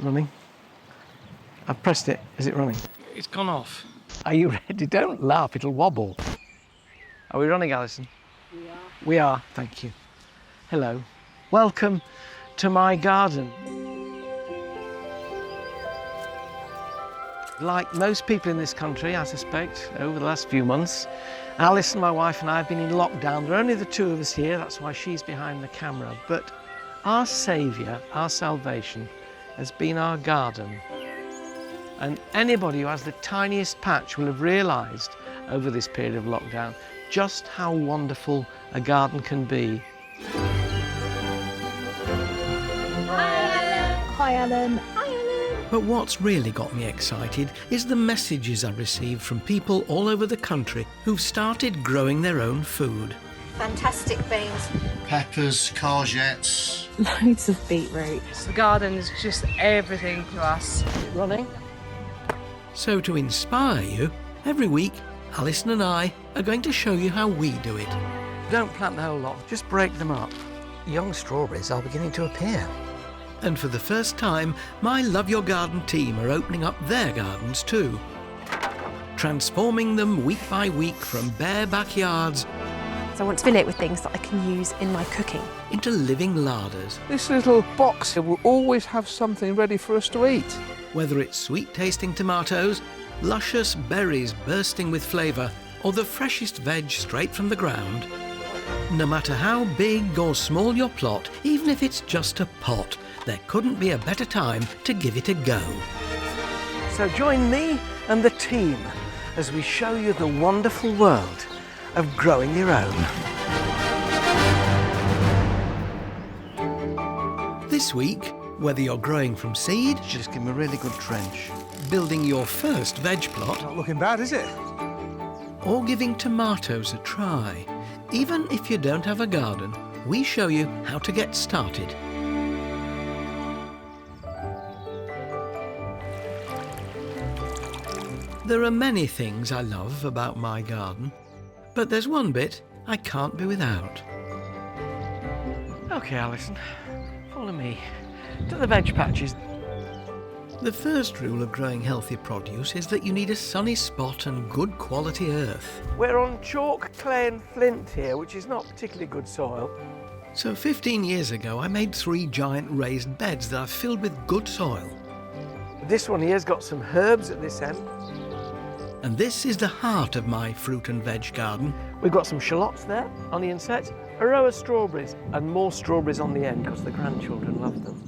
running? I've pressed it. Is it running? It's gone off. Are you ready? Don't laugh, it'll wobble. Are we running, Alison? We are. We are, thank you. Hello. Welcome to my garden. Like most people in this country, I suspect, over the last few months, Alison, my wife, and I have been in lockdown. There are only the two of us here, that's why she's behind the camera. But our saviour, our salvation, has been our garden. And anybody who has the tiniest patch will have realised over this period of lockdown just how wonderful a garden can be. Hi, Alan. But what's really got me excited is the messages I receive from people all over the country who've started growing their own food. Fantastic beans. Peppers, courgettes. Loads of beetroot. The garden is just everything to us. Running? So to inspire you, every week Alison and I are going to show you how we do it. Don't plant the whole lot, just break them up. Young strawberries are beginning to appear. And for the first time, my Love Your Garden team are opening up their gardens too, transforming them week by week from bare backyards So I want to fill it with things that I can use in my cooking. into living larders. This little box here will always have something ready for us to eat. Whether it's sweet-tasting tomatoes, luscious berries bursting with flavour, or the freshest veg straight from the ground, no matter how big or small your plot, even if it's just a pot, there couldn't be a better time to give it a go. So join me and the team as we show you the wonderful world of growing your own. This week, whether you're growing from seed, Just give them a really good trench. building your first veg plot, Not looking bad, is it? or giving tomatoes a try, even if you don't have a garden, we show you how to get started. There are many things I love about my garden, but there's one bit I can't be without. OK, Alison, follow me to the veg patches. The first rule of growing healthy produce is that you need a sunny spot and good quality earth. We're on chalk, clay and flint here, which is not particularly good soil. So 15 years ago I made 3 giant raised beds that I've filled with good soil. This one here's got some herbs at this end. And this is the heart of my fruit and veg garden. We've got some shallots there, onion sets, a row of strawberries and more strawberries on the end because the grandchildren love them.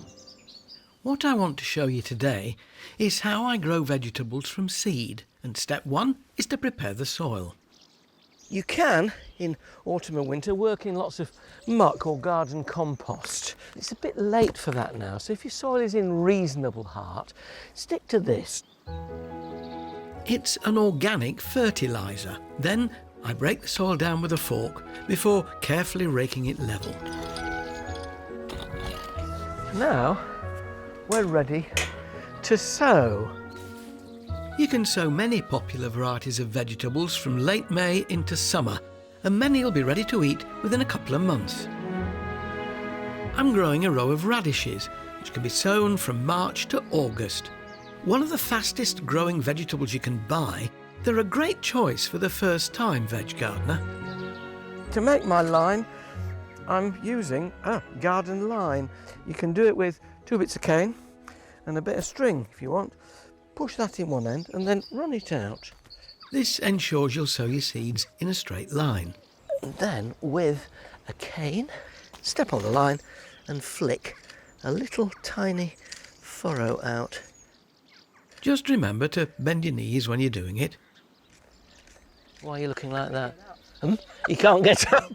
What I want to show you today is how I grow vegetables from seed, and step 1 is to prepare the soil. You can, in autumn and winter, work in lots of muck or garden compost. It's a bit late for that now, so if your soil is in reasonable heart, stick to this. It's an organic fertiliser. Then I break the soil down with a fork before carefully raking it level. Now, we're ready to sow. You can sow many popular varieties of vegetables from late May into summer, and many will be ready to eat within a couple of months. I'm growing a row of radishes, which can be sown from March to August. One of the fastest growing vegetables you can buy, they're a great choice for the first-time veg gardener. To make my line, I'm using a garden line. You can do it with 2 bits of cane and a bit of string if you want. Push that in one end and then run it out. This ensures you'll sow your seeds in a straight line. And then with a cane, step on the line and flick a little tiny furrow out. Just remember to bend your knees when you're doing it. Why are you looking like that? You can't get up.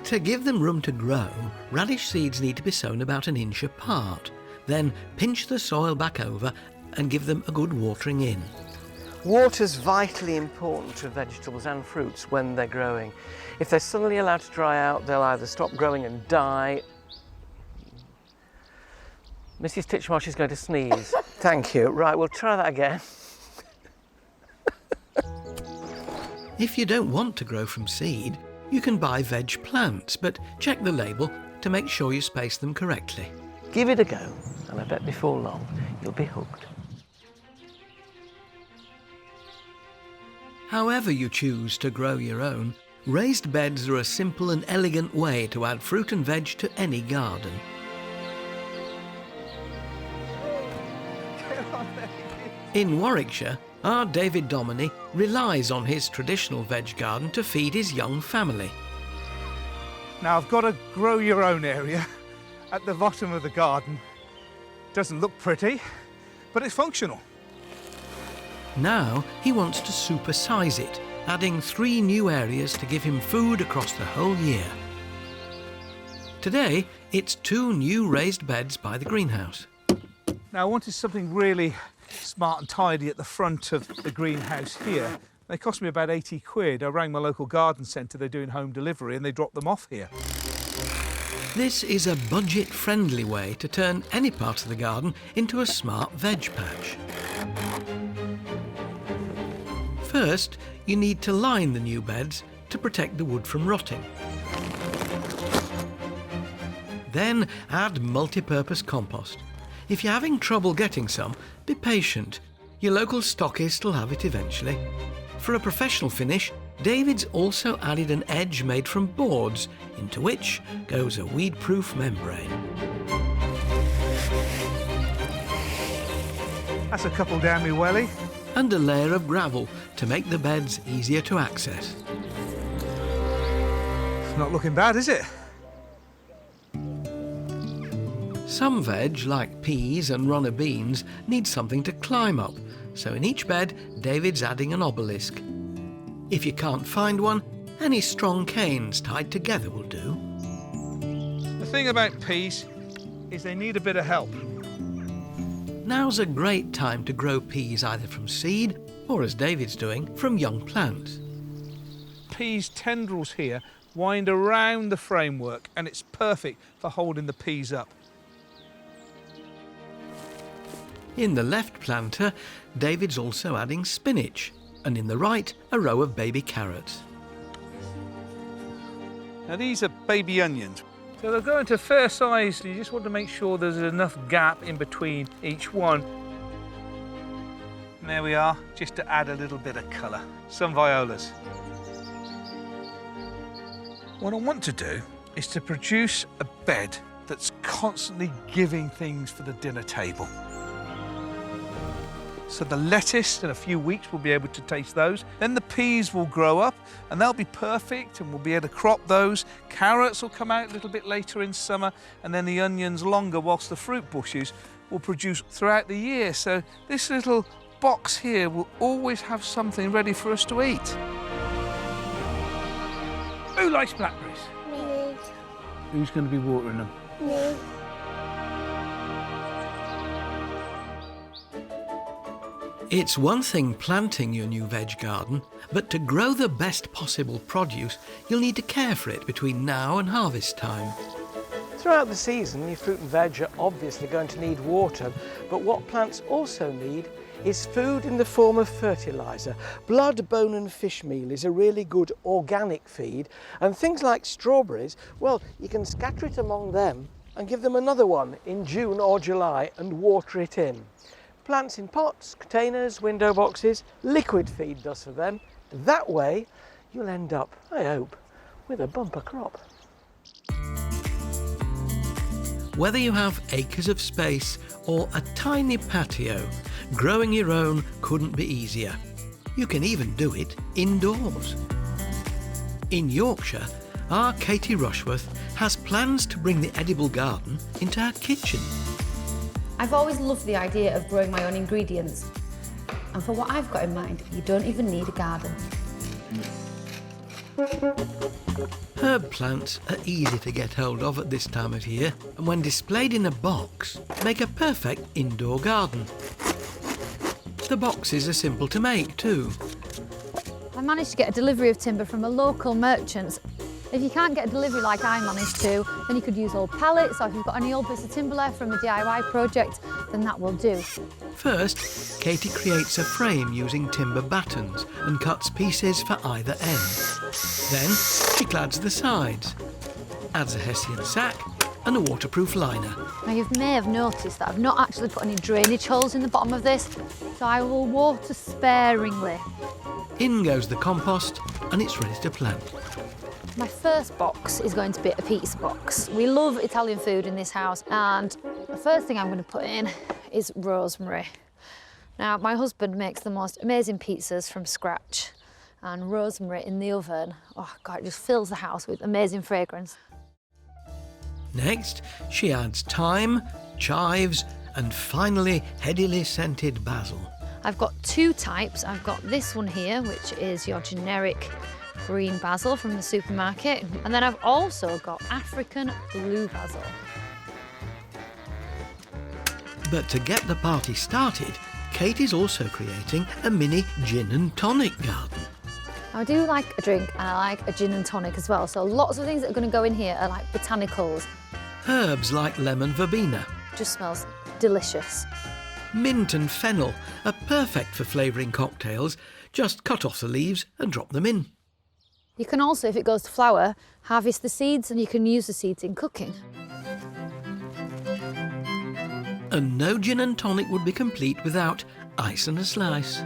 To give them room to grow, radish seeds need to be sown about 1 inch apart. Then pinch the soil back over and give them a good watering in. Water's vitally important to vegetables and fruits when they're growing. If they're suddenly allowed to dry out, they'll either stop growing and die. Mrs. Titchmarsh is going to sneeze. Thank you. Right, we'll try that again. If you don't want to grow from seed, you can buy veg plants, but check the label to make sure you space them correctly. Give it a go, and I bet before long you'll be hooked. However you choose to grow your own, raised beds are a simple and elegant way to add fruit and veg to any garden. In Warwickshire, our David Dominy relies on his traditional veg garden to feed his young family. Now I've got a grow your own area at the bottom of the garden. Doesn't look pretty, but it's functional. Now he wants to supersize it, adding 3 new areas to give him food across the whole year. Today, it's 2 new raised beds by the greenhouse. Now I wanted something really smart and tidy at the front of the greenhouse here. They cost me about 80 quid. I rang my local garden centre, they're doing home delivery, and they dropped them off here. This is a budget-friendly way to turn any part of the garden into a smart veg patch. First, you need to line the new beds to protect the wood from rotting. Then add multi-purpose compost. If you're having trouble getting some, be patient. Your local stockist will have it eventually. For a professional finish, David's also added an edge made from boards, into which goes a weed-proof membrane. That's a couple down my welly. And a layer of gravel to make the beds easier to access. Not looking bad, is it? Some veg, like peas and runner beans, need something to climb up, so in each bed, David's adding an obelisk. If you can't find one, any strong canes tied together will do. The thing about peas is they need a bit of help. Now's a great time to grow peas either from seed, or as David's doing, from young plants. Peas tendrils here wind around the framework, and it's perfect for holding the peas up. In the left planter, David's also adding spinach, and in the right, a row of baby carrots. Now these are baby onions. So they're going to fair size. You just want to make sure there's enough gap in between each one. And there we are, just to add a little bit of colour. Some violas. What I want to do is to produce a bed that's constantly giving things for the dinner table. So the lettuce, in a few weeks, we'll be able to taste those. Then the peas will grow up, and they'll be perfect, and we'll be able to crop those. Carrots will come out a little bit later in summer, and then the onions longer, whilst the fruit bushes will produce throughout the year. So this little box here will always have something ready for us to eat. Who likes blackberries? Me. Who's going to be watering them? Me. It's one thing planting your new veg garden, but to grow the best possible produce, you'll need to care for it between now and harvest time. Throughout the season, your fruit and veg are obviously going to need water, but what plants also need is food in the form of fertiliser. Blood, bone and fish meal is a really good organic feed, and things like strawberries, well, you can scatter it among them and give them another one in June or July and water it in. Plants in pots, containers, window boxes, liquid feed does for them. That way, you'll end up, I hope, with a bumper crop. Whether you have acres of space or a tiny patio, growing your own couldn't be easier. You can even do it indoors. In Yorkshire, our Katie Rushworth has plans to bring the edible garden into her kitchen. I've always loved the idea of growing my own ingredients. And for what I've got in mind, you don't even need a garden. Herb plants are easy to get hold of at this time of year, and when displayed in a box, make a perfect indoor garden. The boxes are simple to make too. I managed to get a delivery of timber from a local merchant. If you can't get a delivery like I managed to, then you could use old pallets, or if you've got any old bits of timber left from a DIY project, then that will do. First, Katie creates a frame using timber battens and cuts pieces for either end. Then she clads the sides, adds a hessian sack and a waterproof liner. Now you may have noticed that I've not actually put any drainage holes in the bottom of this, so I will water sparingly. In goes the compost and it's ready to plant. My first box is going to be a pizza box. We love Italian food in this house, and the first thing I'm going to put in is rosemary. Now, my husband makes the most amazing pizzas from scratch, and rosemary in the oven, oh God, it just fills the house with amazing fragrance. Next, she adds thyme, chives, and finally headily scented basil. I've got two types. I've got this one here, which is your generic green basil from the supermarket, and then I've also got African blue basil. But to get the party started, Kate is also creating a mini gin and tonic garden. I do like a drink, and I like a gin and tonic as well, so lots of things that are going to go in here are like botanicals. Herbs like lemon verbena, Just smells delicious. mint and fennel are perfect for flavouring cocktails. Just cut off the leaves and drop them in. You can also, if it goes to flower, harvest the seeds, and you can use the seeds in cooking. And no gin and tonic would be complete without ice and a slice.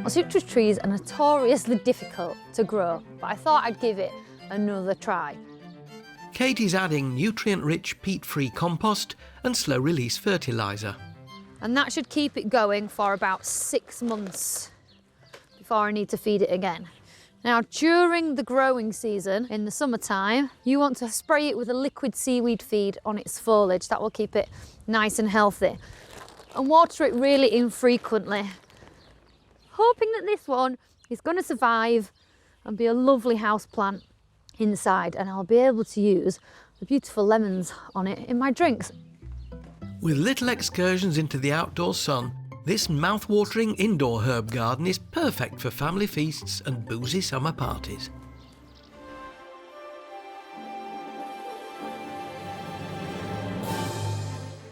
Well, citrus trees are notoriously difficult to grow, but I thought I'd give it another try. Katie's adding nutrient-rich peat-free compost and slow-release fertiliser. And that should keep it going for about 6 months before I need to feed it again. Now, during the growing season, in the summertime, you want to spray it with a liquid seaweed feed on its foliage. That will keep it nice and healthy. And water it really infrequently, hoping that this one is going to survive and be a lovely house plant inside, and I'll be able to use the beautiful lemons on it in my drinks. With little excursions into the outdoor sun, this mouth-watering indoor herb garden is perfect for family feasts and boozy summer parties.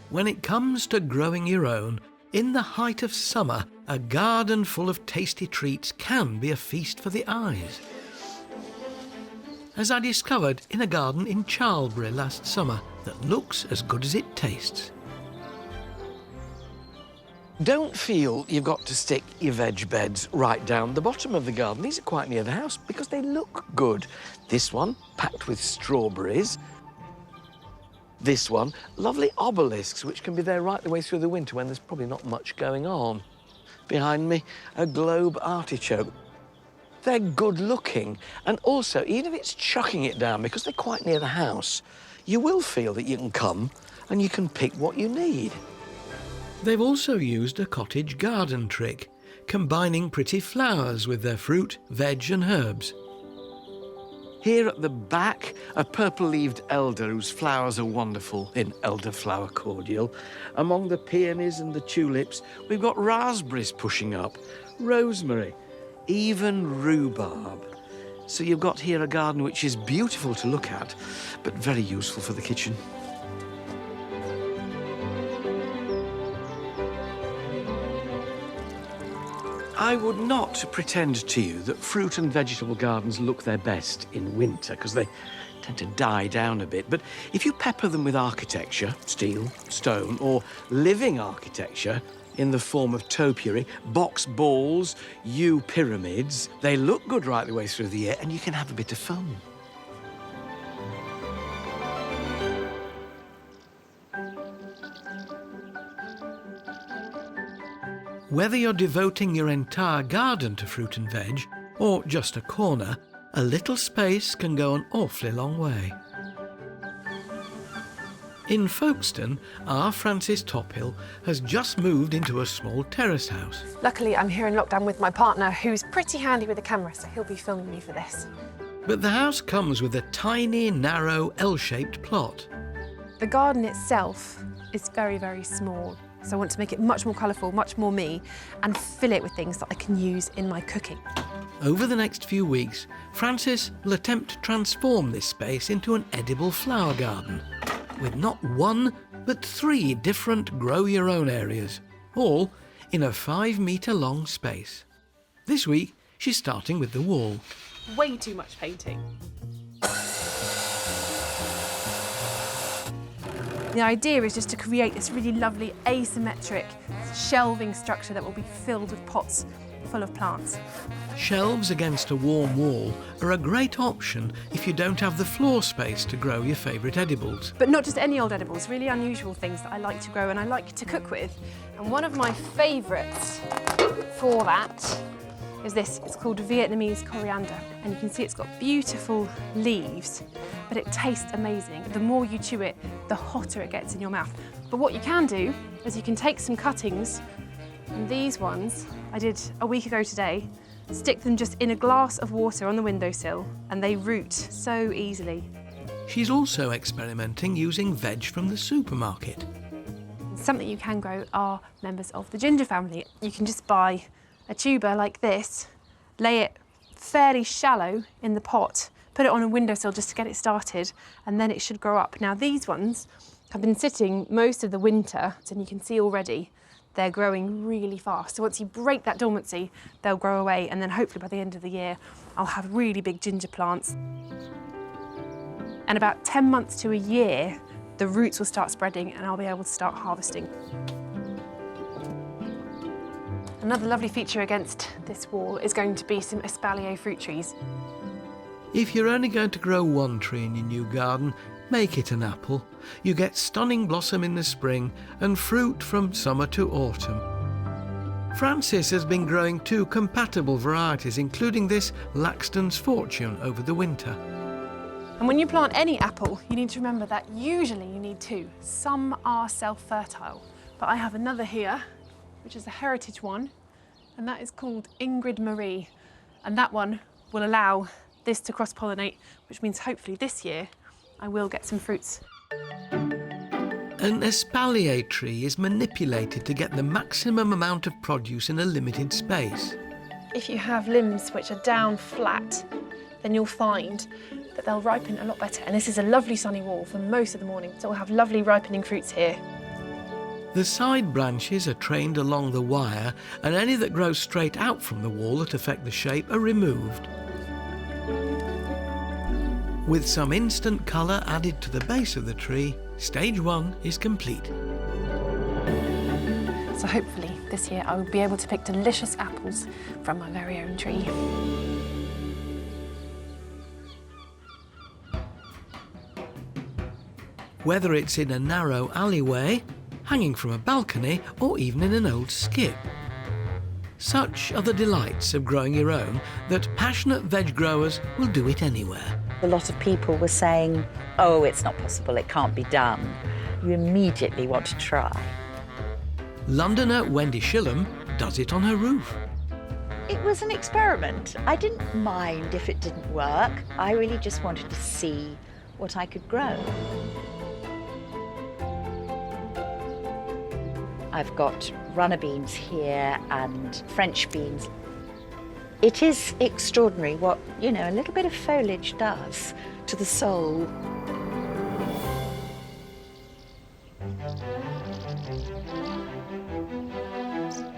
When it comes to growing your own, in the height of summer, a garden full of tasty treats can be a feast for the eyes. As I discovered in a garden in Charlbury last summer that looks as good as it tastes. Don't feel you've got to stick your veg beds right down the bottom of the garden. These are quite near the house because they look good. This one, packed with strawberries. This one, lovely obelisks, which can be there right the way through the winter when there's probably not much going on. Behind me, a globe artichoke. They're good looking, and also, even if it's chucking it down, because they're quite near the house, you will feel that you can come and you can pick what you need. They've also used a cottage garden trick, combining pretty flowers with their fruit, veg and herbs. Here at the back, a purple-leaved elder whose flowers are wonderful in elderflower cordial. Among the peonies and the tulips, we've got raspberries pushing up, rosemary, even rhubarb. So you've got here a garden which is beautiful to look at, but very useful for the kitchen. I would not pretend to you that fruit and vegetable gardens look their best in winter, because they tend to die down a bit. But if you pepper them with architecture, steel, stone, or living architecture in the form of topiary, box balls, yew pyramids, they look good right the way through the year, and you can have a bit of fun. Whether you're devoting your entire garden to fruit and veg, or just a corner, a little space can go an awfully long way. In Folkestone, our Francis Tophill has just moved into a small terrace house. Luckily, I'm here in lockdown with my partner, who's pretty handy with a camera, so he'll be filming me for this. But the house comes with a tiny, narrow, L-shaped plot. The garden itself is very, very small. So I want to make it much more colourful, much more me, and fill it with things that I can use in my cooking. Over the next few weeks, Francis will attempt to transform this space into an edible flower garden, with not one, but 3 different grow-your-own areas, all in a 5-metre-long space. This week, she's starting with the wall. Way too much painting. The idea is just to create this really lovely asymmetric shelving structure that will be filled with pots full of plants. Shelves against a warm wall are a great option if you don't have the floor space to grow your favourite edibles. But not just any old edibles, really unusual things that I like to grow and I like to cook with. And one of my favourites for that is this. It's called Vietnamese coriander. And you can see it's got beautiful leaves, but it tastes amazing. The more you chew it, the hotter it gets in your mouth. But what you can do is you can take some cuttings, and these ones I did a week ago today, stick them just in a glass of water on the windowsill, and they root so easily. She's also experimenting using veg from the supermarket. Something you can grow are members of the ginger family. You can just buy a tuber like this, lay it fairly shallow in the pot, put it on a windowsill just to get it started, and then it should grow up. Now these ones have been sitting most of the winter, and you can see already they're growing really fast. So once you break that dormancy, they'll grow away, and then hopefully by the end of the year, I'll have really big ginger plants. And about 10 months to a year, the roots will start spreading and I'll be able to start harvesting. Another lovely feature against this wall is going to be some espalier fruit trees. If you're only going to grow one tree in your new garden, make it an apple. You get stunning blossom in the spring and fruit from summer to autumn. Frances has been growing 2 compatible varieties, including this Laxton's Fortune over the winter. And when you plant any apple, you need to remember that usually you need 2. Some are self-fertile, but I have another here, which is a heritage one, and that is called Ingrid Marie. And that one will allow this to cross-pollinate, which means hopefully this year I will get some fruits. An espalier tree is manipulated to get the maximum amount of produce in a limited space. If you have limbs which are down flat, then you'll find that they'll ripen a lot better. And this is a lovely sunny wall for most of the morning, so we'll have lovely ripening fruits here. The side branches are trained along the wire, and any that grow straight out from the wall that affect the shape are removed. With some instant colour added to the base of the tree, stage 1 is complete. So hopefully this year I will be able to pick delicious apples from my very own tree. Whether it's in a narrow alleyway, hanging from a balcony, or even in an old skip. Such are the delights of growing your own that passionate veg growers will do it anywhere. A lot of people were saying, oh, it's not possible, it can't be done. You immediately want to try. Londoner Wendy Shillham does it on her roof. It was an experiment. I didn't mind if it didn't work. I really just wanted to see what I could grow. I've got runner beans here and French beans. It is extraordinary what, a little bit of foliage does to the soul.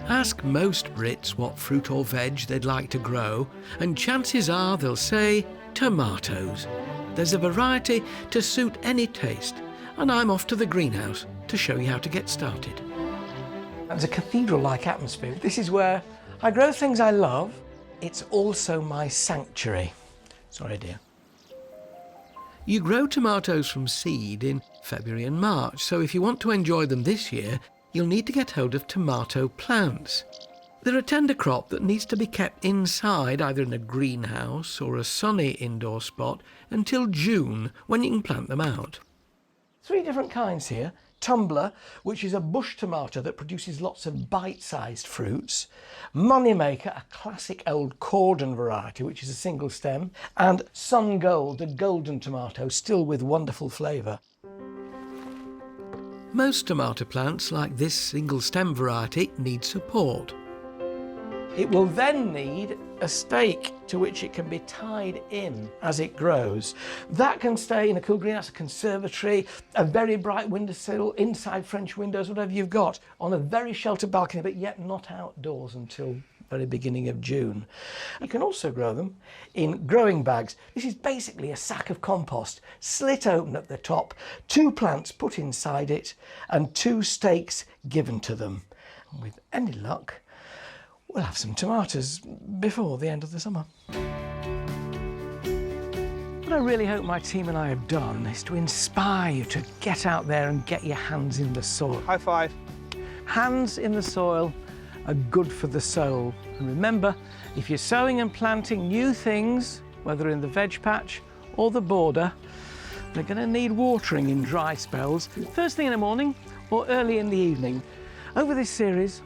Ask most Brits what fruit or veg they'd like to grow, and chances are they'll say tomatoes. There's a variety to suit any taste, and I'm off to the greenhouse to show you how to get started. It's a cathedral-like atmosphere. This is where I grow things I love. It's also my sanctuary. Sorry, dear. You grow tomatoes from seed in February and March, so if you want to enjoy them this year, you'll need to get hold of tomato plants. They're a tender crop that needs to be kept inside, either in a greenhouse or a sunny indoor spot, until June, when you can plant them out. 3 different kinds here. Tumbler, which is a bush tomato that produces lots of bite-sized fruits. Moneymaker, a classic old cordon variety, which is a single stem. And Sun Gold, a golden tomato, still with wonderful flavour. Most tomato plants, like this single stem variety, need support. It will then need a stake to which it can be tied in as it grows. That can stay in a cool greenhouse, a conservatory, a very bright windowsill, inside French windows, whatever you've got, on a very sheltered balcony, but yet not outdoors until very beginning of June. You can also grow them in growing bags. This is basically a sack of compost, slit open at the top, 2 plants put inside it and 2 stakes given to them. And with any luck, we'll have some tomatoes before the end of the summer. What I really hope my team and I have done is to inspire you to get out there and get your hands in the soil. High five. Hands in the soil are good for the soul. And remember, if you're sowing and planting new things, whether in the veg patch or the border, they're going to need watering in dry spells, first thing in the morning or early in the evening. Over this series,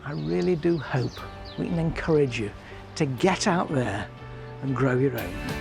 I really do hope we can encourage you to get out there and grow your own.